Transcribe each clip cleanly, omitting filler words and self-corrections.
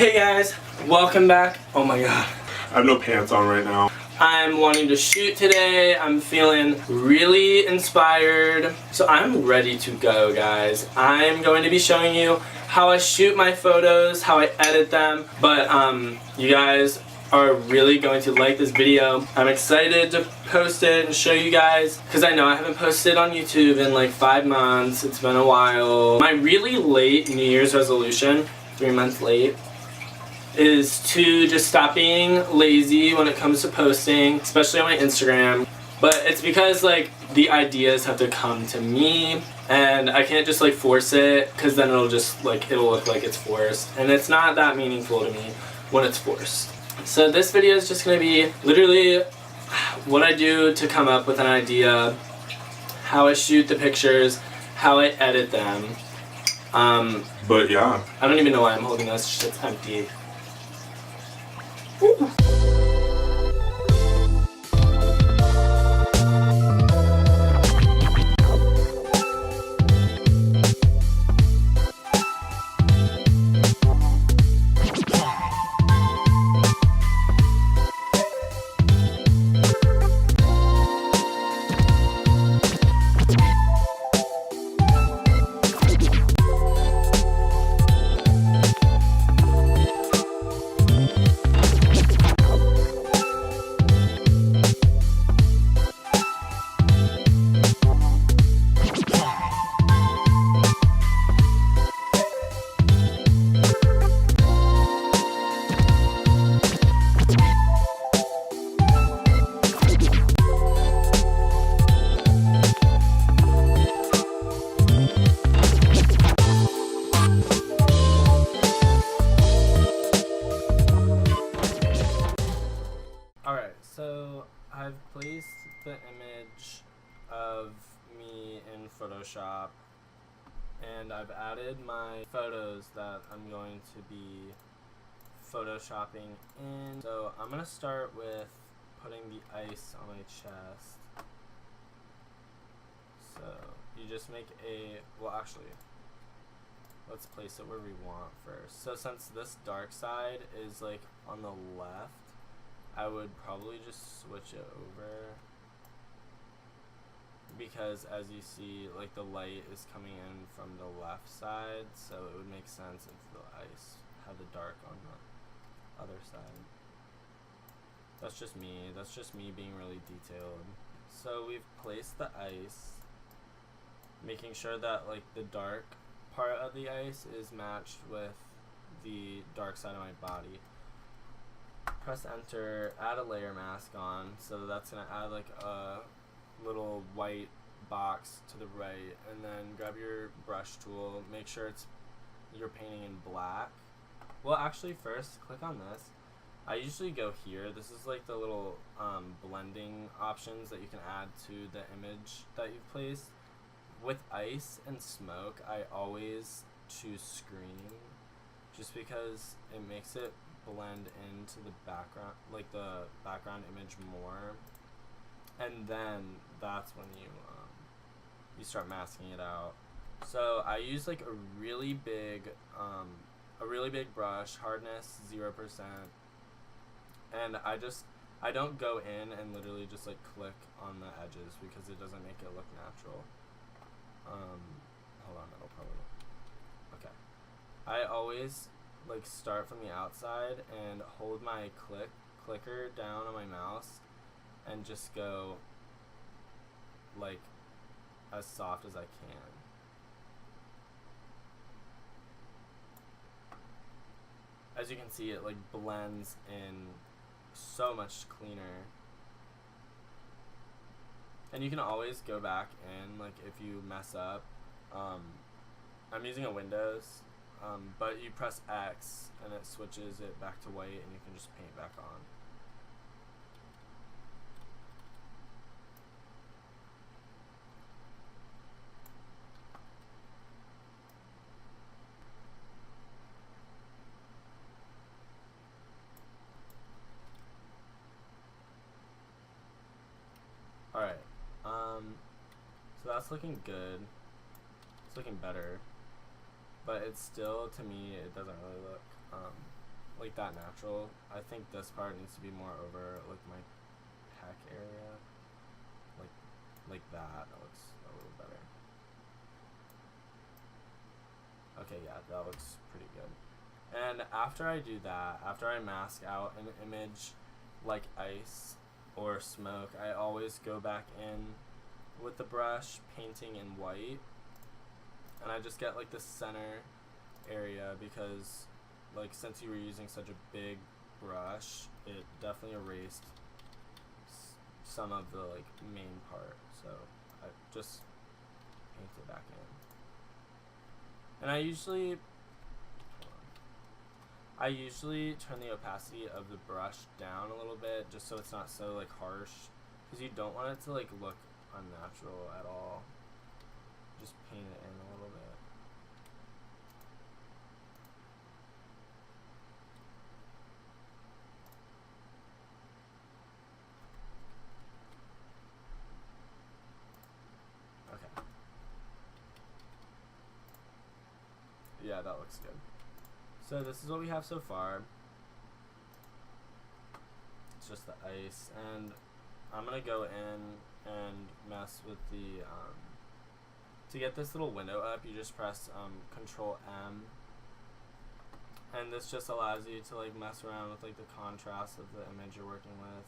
Hey guys, welcome back. Oh my god. I have no pants on right now. I'm wanting to shoot today. I'm feeling really inspired. So I'm ready to go, guys. I'm going to be showing you how I shoot my photos, how I edit them. But you guys are really going to like this video. I'm excited to post it and show you guys because I know I haven't posted on YouTube in like 5 months. It's been a while. My really late New Year's resolution, 3 months late, is to just stop being lazy when it comes to posting, especially on my Instagram. But it's because like the ideas have to come to me and I can't just like force it, because then it'll look like it's forced, and it's not that meaningful to me when it's forced. So this video is just gonna be literally what I do to come up with an idea, how I shoot the pictures, how I edit them. But yeah. I don't even know why I'm holding this. Shit's empty. Alright, so I've placed the image of me in Photoshop, and I've added my photos that I'm going to be photoshopping in. So I'm going to start with putting the ice on my chest. So you just make let's place it where we want first. So since this dark side is like on the left, I would probably just switch it over, because as you see, like the light is coming in from the left side, so it would make sense if the ice had the dark on the other side. That's just me being really detailed. So we've placed the ice, making sure that like the dark part of the ice is matched with the dark side of my body. Press enter, add a layer mask on, so that's going to add like a little white box to the right, and then grab your brush tool, make sure you're painting in black. Well, actually first, click on this. I usually go here. This is like the little blending options that you can add to the image that you've placed. With ice and smoke, I always choose screen, just because it makes it blend into the background, like the background image more, and then that's when you start masking it out. So I use like a really big brush, hardness 0%, and I don't go in and literally just like click on the edges, because it doesn't make it look natural. Hold on, that'll probably okay. I always like start from the outside and hold my clicker down on my mouse and just go like as soft as I can. As you can see, it like blends in so much cleaner. And you can always go back in, like if you mess up. I'm using a Windows, but you press X and it switches it back to white, and you can just paint back on. Alright, so that's looking good. It's looking better, but it's still, to me, it doesn't really look like that natural. I think this part needs to be more over like my pec area, like that. That looks a little better. Okay, yeah, that looks pretty good. And after I do that, after I mask out an image like ice or smoke, I always go back in with the brush, painting in white, and I just get like the center area, because like since you were using such a big brush, it definitely erased some of the like main part, so I just paint it back in. And I usually turn the opacity of the brush down a little bit, just so it's not so like harsh, because you don't want it to like look unnatural at all. Just paint it in a little bit. Okay. Yeah, that looks good. So this is what we have so far. It's just the ice, and I'm gonna go in and mess with the to get this little window up, you just press Control M, and this just allows you to like mess around with like the contrast of the image you're working with.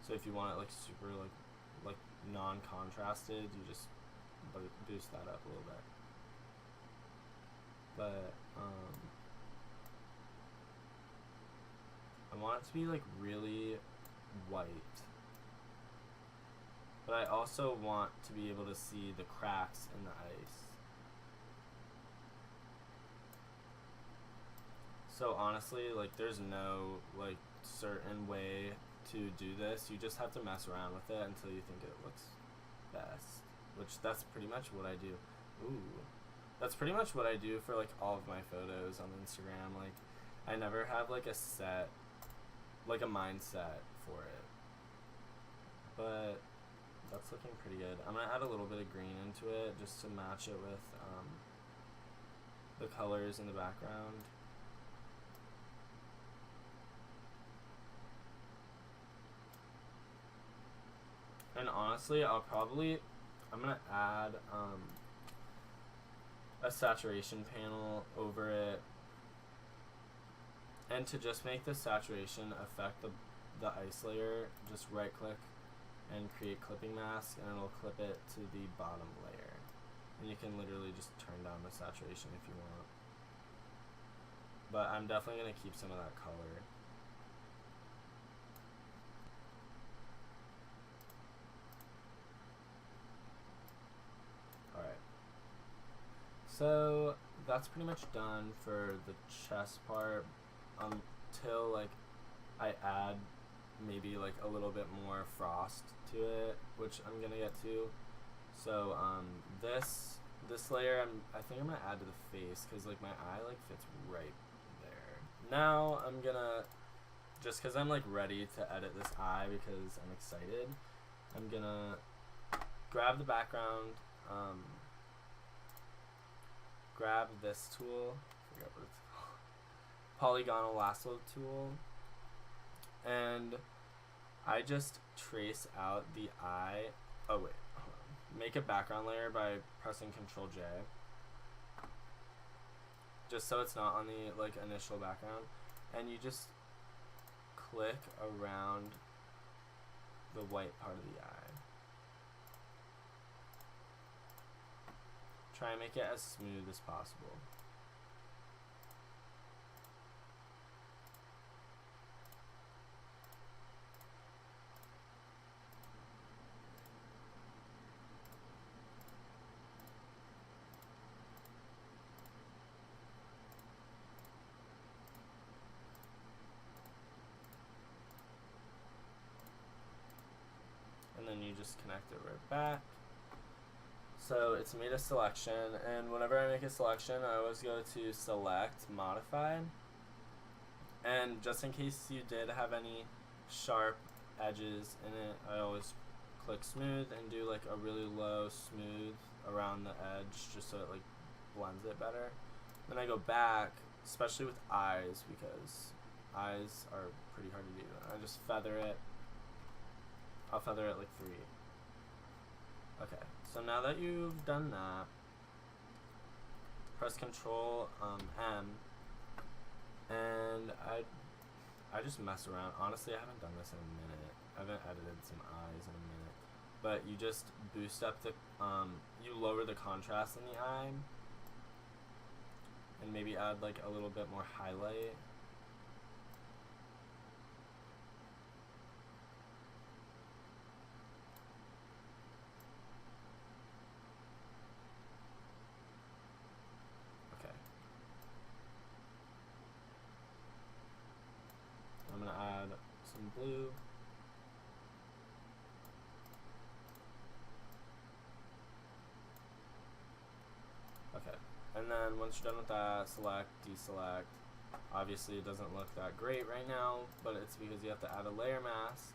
So if you want it like super like non-contrasted, you just boost that up a little bit. But I want it to be like really white, but I also want to be able to see the cracks in the ice. So honestly, like there's no like certain way to do this. You just have to mess around with it until you think it looks best, which that's pretty much what I do. Ooh. That's pretty much what I do for like all of my photos on Instagram. Like I never have like a set, like a mindset for it, but that's looking pretty good. I'm gonna add a little bit of green into it just to match it with the colors in the background. And honestly, I'm gonna add a saturation panel over it, and to just make the saturation affect the ice layer, just right click and create clipping mask, and it'll clip it to the bottom layer, and you can literally just turn down the saturation if you want, but I'm definitely going to keep some of that color. Alright, so that's pretty much done for the chest part, until like I add maybe like a little bit more frost to it, which I'm gonna get to. So this layer I think I'm gonna add to the face, because like my eye like fits right there. Now I'm gonna, just because I'm like ready to edit this eye because I'm excited, I'm gonna grab the background, grab this tool, I forgot what it's called, polygonal lasso tool, and I just trace out the eye. Oh wait, hold on. Make a background layer by pressing Control J, just so it's not on the like initial background, and you just click around the white part of the eye. Try and make it as smooth as possible. And then you just connect it right back. So it's made a selection, and whenever I make a selection, I always go to Select, Modify, and just in case you did have any sharp edges in it, I always click Smooth and do like a really low smooth around the edge, just so it like blends it better. Then I go back, especially with eyes, because eyes are pretty hard to do. I just feather it. I'll feather it like 3. Okay, so now that you've done that, press Control M, and I just mess around. Honestly, I haven't done this in a minute. I haven't edited some eyes in a minute. But you just boost up the, you lower the contrast in the eye, and maybe add like a little bit more highlight. Okay. I'm gonna add some blue. Okay, and then once you're done with that, select, deselect. Obviously it doesn't look that great right now, but it's because you have to add a layer mask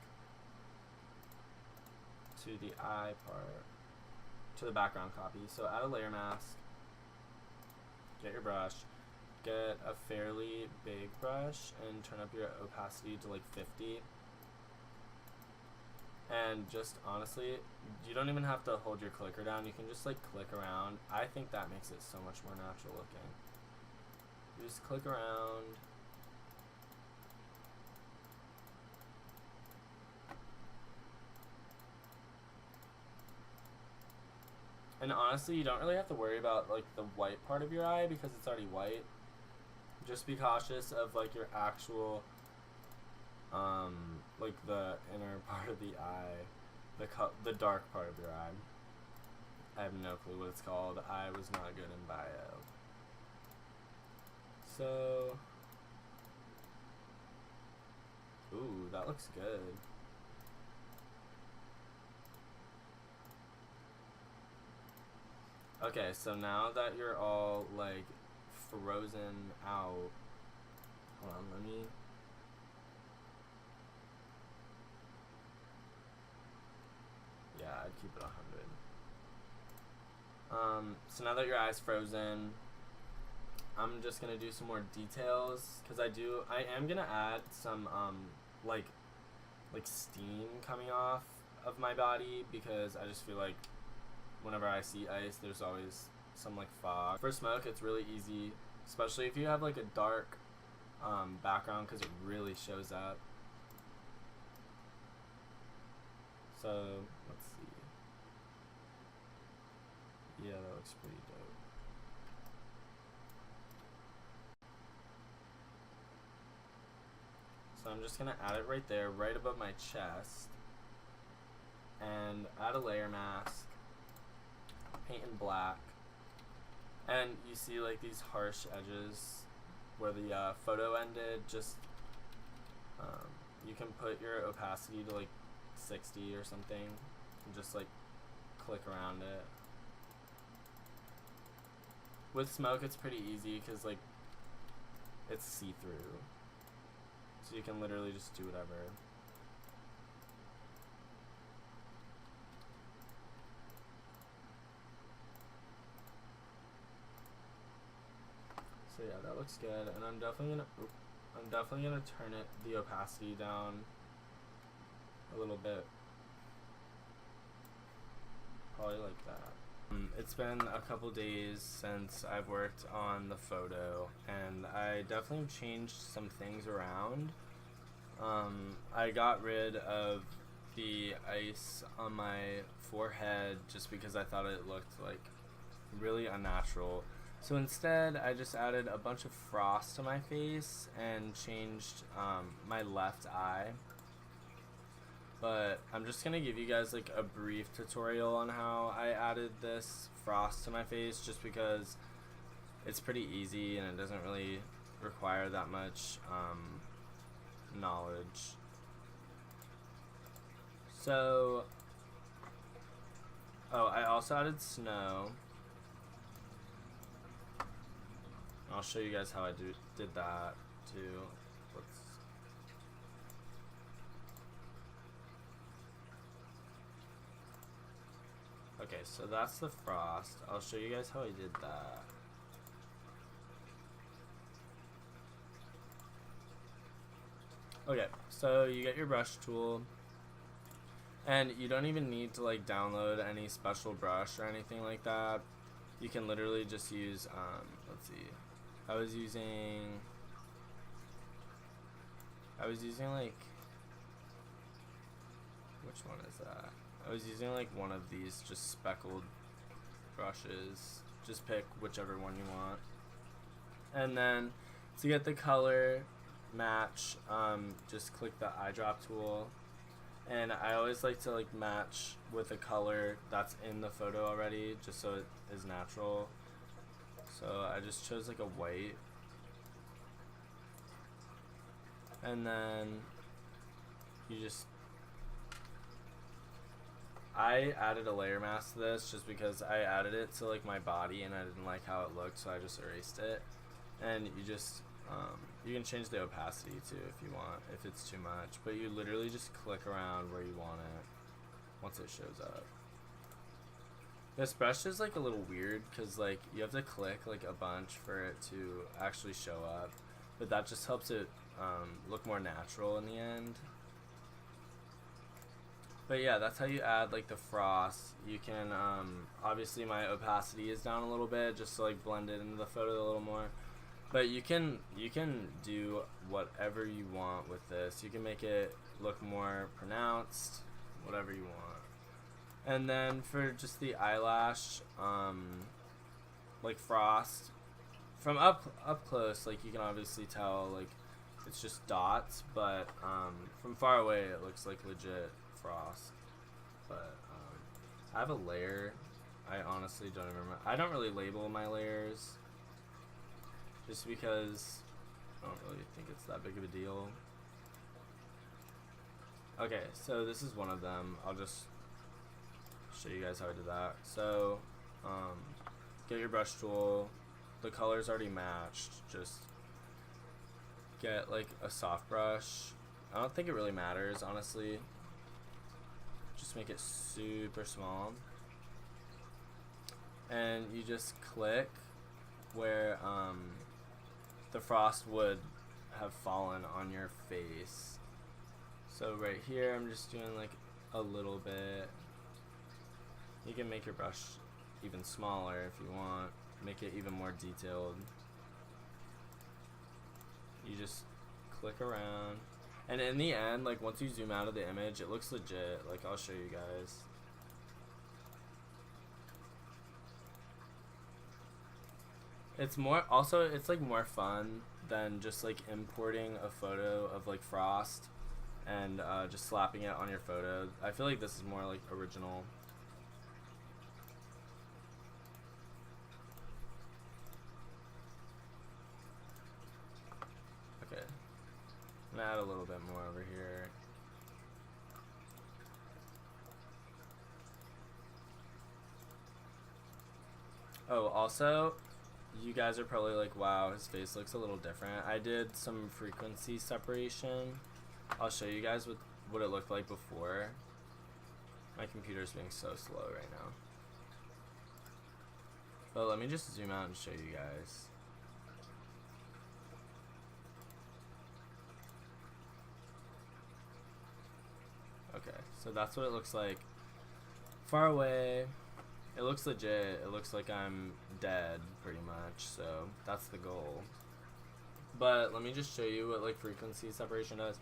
to the eye part, to the background copy. So add a layer mask, get your brush, get a fairly big brush, and turn up your opacity to like 50. And just honestly, you don't even have to hold your clicker down. You can just like click around. I think that makes it so much more natural looking. You just click around. And honestly, you don't really have to worry about like the white part of your eye because it's already white. Just be cautious of like your actual like the inner part of the eye, the dark part of your eye. I have no clue what it's called. I was not good in bio. So, ooh, that looks good. Okay, so now that you're all like frozen out, hold on, let me. Yeah, I'd keep it 100. So now that your eye's frozen, I'm just gonna do some more details because I am gonna add some like steam coming off of my body because I just feel like whenever I see ice, there's always some like fog. For smoke, it's really easy, especially if you have like a dark background because it really shows up. So let's see. Yeah, that looks pretty dope. So I'm just gonna add it right there, right above my chest, and add a layer mask, paint in black, and you see like these harsh edges where the photo ended. Just you can put your opacity to like 60 or something, and just like click around it. With smoke, it's pretty easy because like it's see-through, so you can literally just do whatever. So yeah, that looks good, and I'm definitely gonna turn the opacity down a little bit, probably like that. It's been a couple days since I've worked on the photo, and I definitely changed some things around. I got rid of the ice on my forehead just because I thought it looked like really unnatural. So instead, I just added a bunch of frost to my face and changed my left eye. But I'm just gonna give you guys like a brief tutorial on how I added this frost to my face, just because it's pretty easy and it doesn't really require that much knowledge. So, oh, I also added snow. I'll show you guys how I did that too. Okay, so that's the frost. I'll show you guys how I did that. Okay, so you get your brush tool, and you don't even need to like download any special brush or anything like that. You can literally just use, let's see, I was using like, which one is that? I was using like one of these just speckled brushes. Just pick whichever one you want. And then to get the color match, just click the eyedrop tool. And I always like to like match with a color that's in the photo already, just so it is natural. So I just chose like a white. And then you just, I added a layer mask to this just because I added it to like my body and I didn't like how it looked, so I just erased it. And you just, you can change the opacity too if you want, if it's too much, but you literally just click around where you want it once it shows up. This brush is like a little weird because like you have to click like a bunch for it to actually show up, but that just helps it look more natural in the end. But yeah, that's how you add like the frost. You can, obviously my opacity is down a little bit just to like blend it into the photo a little more. But you can do whatever you want with this. You can make it look more pronounced, whatever you want. And then for just the eyelash, like frost, from up close, like you can obviously tell like it's just dots, but from far away it looks like legit frost. But I have a layer. I honestly don't even remember. I don't really label my layers just because I don't really think it's that big of a deal. Okay, so this is one of them. I'll just show you guys how I did that. So get your brush tool. The color's already matched. Just get like a soft brush. I don't think it really matters, honestly. Just make it super small. And you just click where the frost would have fallen on your face. So right here, I'm just doing like a little bit. You can make your brush even smaller if you want. Make it even more detailed. You just click around. And in the end, like once you zoom out of the image, it looks legit. Like I'll show you guys. It's more, also it's like more fun than just like importing a photo of like frost and just slapping it on your photo. I feel like this is more like original. Okay, I'm gonna add a little bit more over here. Oh, also, you guys are probably like, wow, his face looks a little different. I did some frequency separation. I'll show you guys what it looked like before. My computer's being so slow right now. But let me just zoom out and show you guys. Okay, so that's what it looks like far away. It looks legit. It looks like I'm dead pretty much, so that's the goal. But let me just show you what like frequency separation does.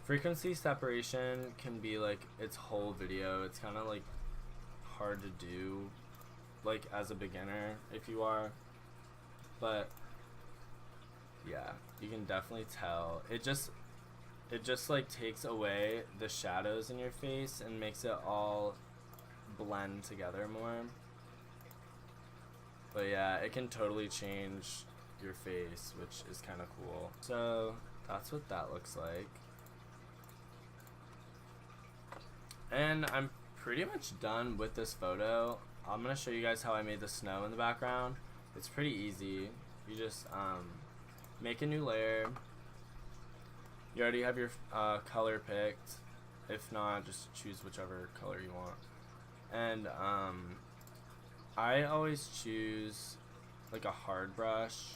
Frequency separation can be like its whole video. It's kind of like hard to do like as a beginner if you are, but yeah, you can definitely tell. It just like takes away the shadows in your face and makes it all blend together more. But yeah, it can totally change your face, which is kind of cool. So that's what that looks like. And I'm pretty much done with this photo. I'm gonna show you guys how I made the snow in the background. It's pretty easy. You just make a new layer. You already have your color picked. If not, just choose whichever color you want. And I always choose like a hard brush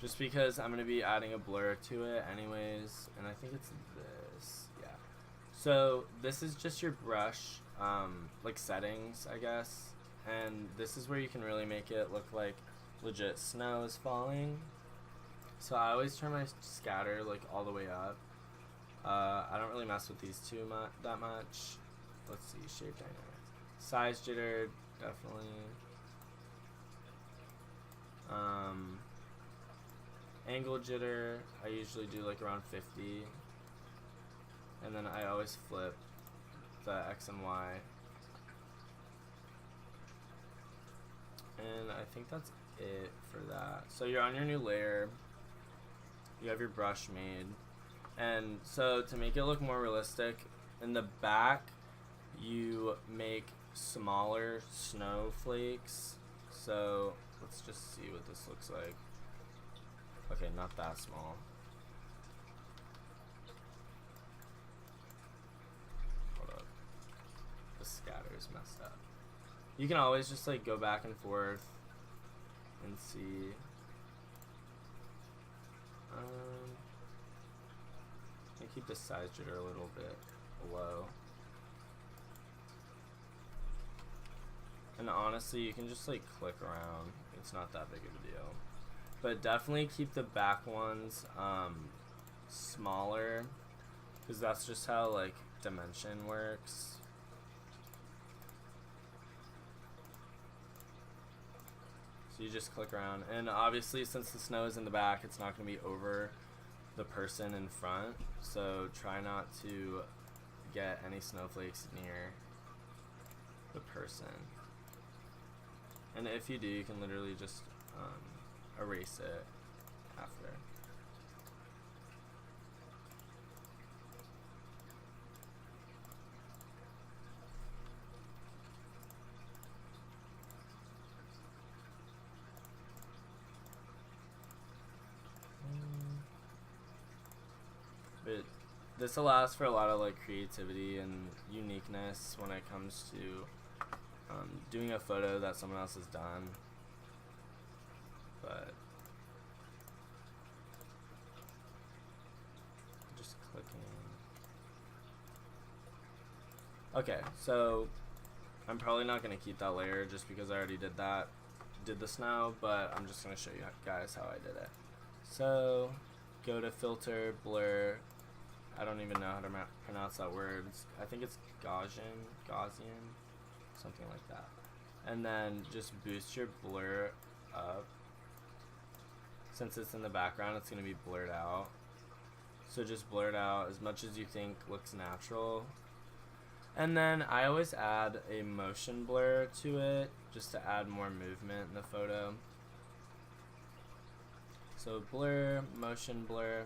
just because I'm going to be adding a blur to it anyways, and I think it's this, yeah. So this is just your brush, like settings, I guess, and this is where you can really make it look like legit snow is falling. So I always turn my scatter like all the way up. I don't really mess with these two that much. Let's see, shape dynamics. Size jitter, definitely. Angle jitter, I usually do like around 50. And then I always flip the X and Y. And I think that's it for that. So you're on your new layer. You have your brush made. And so to make it look more realistic, in the back, you make smaller snowflakes. So let's just see what this looks like. Okay, not that small. Hold up. The scatter is messed up. You can always just like go back and forth and see. I keep the size jitter a little bit low. And honestly, you can just like click around. It's not that big of a deal. But definitely keep the back ones smaller, because that's just how like dimension works. So you just click around, and obviously since the snow is in the back, it's not going to be over the person in front, so try not to get any snowflakes near the person. And if you do, you can literally just erase it after. But this allows for a lot of like creativity and uniqueness when it comes to doing a photo that someone else has done. But just clicking. Okay, so I'm probably not going to keep that layer just because I already did the snow, but I'm just going to show you guys how I did it. So go to filter, blur. I don't even know how to pronounce that word. I think it's Gaussian, something like that. And then just boost your blur up. Since it's in the background, it's going to be blurred out. So just blur it out as much as you think looks natural. And then I always add a motion blur to it just to add more movement in the photo. So blur, motion blur.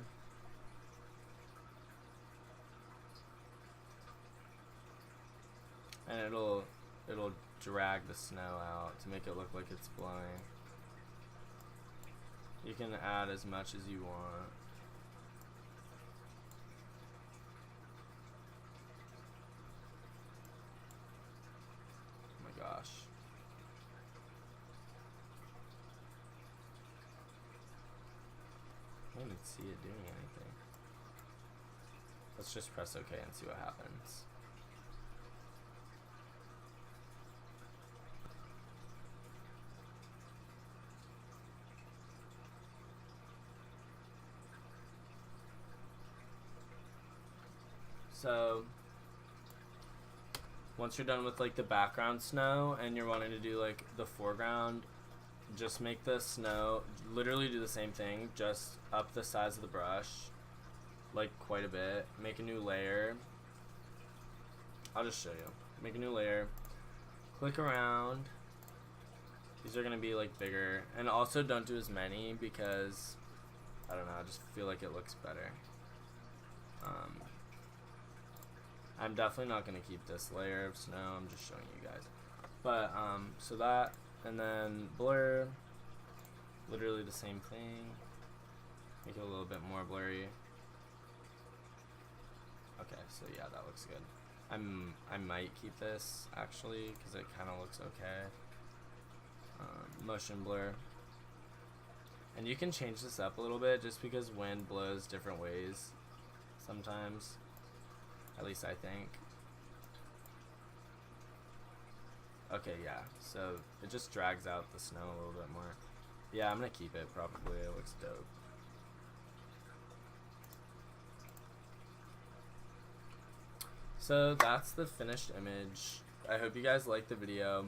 And it'll drag the snow out to make it look like it's blowing. You can add as much as you want. Oh my gosh. I don't even see it doing anything. Let's just press OK and see what happens. So once you're done with like the background snow and you're wanting to do like the foreground, just make the snow, literally do the same thing, just up the size of the brush like quite a bit. Make a new layer. I'll just show you. Make a new layer, click around. These are gonna be like bigger, and also don't do as many because I don't know, I just feel like it looks better. I'm definitely not going to keep this layer of snow, I'm just showing you guys. But, so that, and then blur, literally the same thing. Make it a little bit more blurry. Okay, so yeah, that looks good. I might keep this, actually, because it kind of looks okay. Motion blur. And And you can change this up a little bit just because wind blows different ways sometimes. At least I think. Okay, yeah. So it just drags out the snow a little bit more. Yeah, I'm gonna keep it probably. It looks dope. So that's the finished image. I hope you guys liked the video.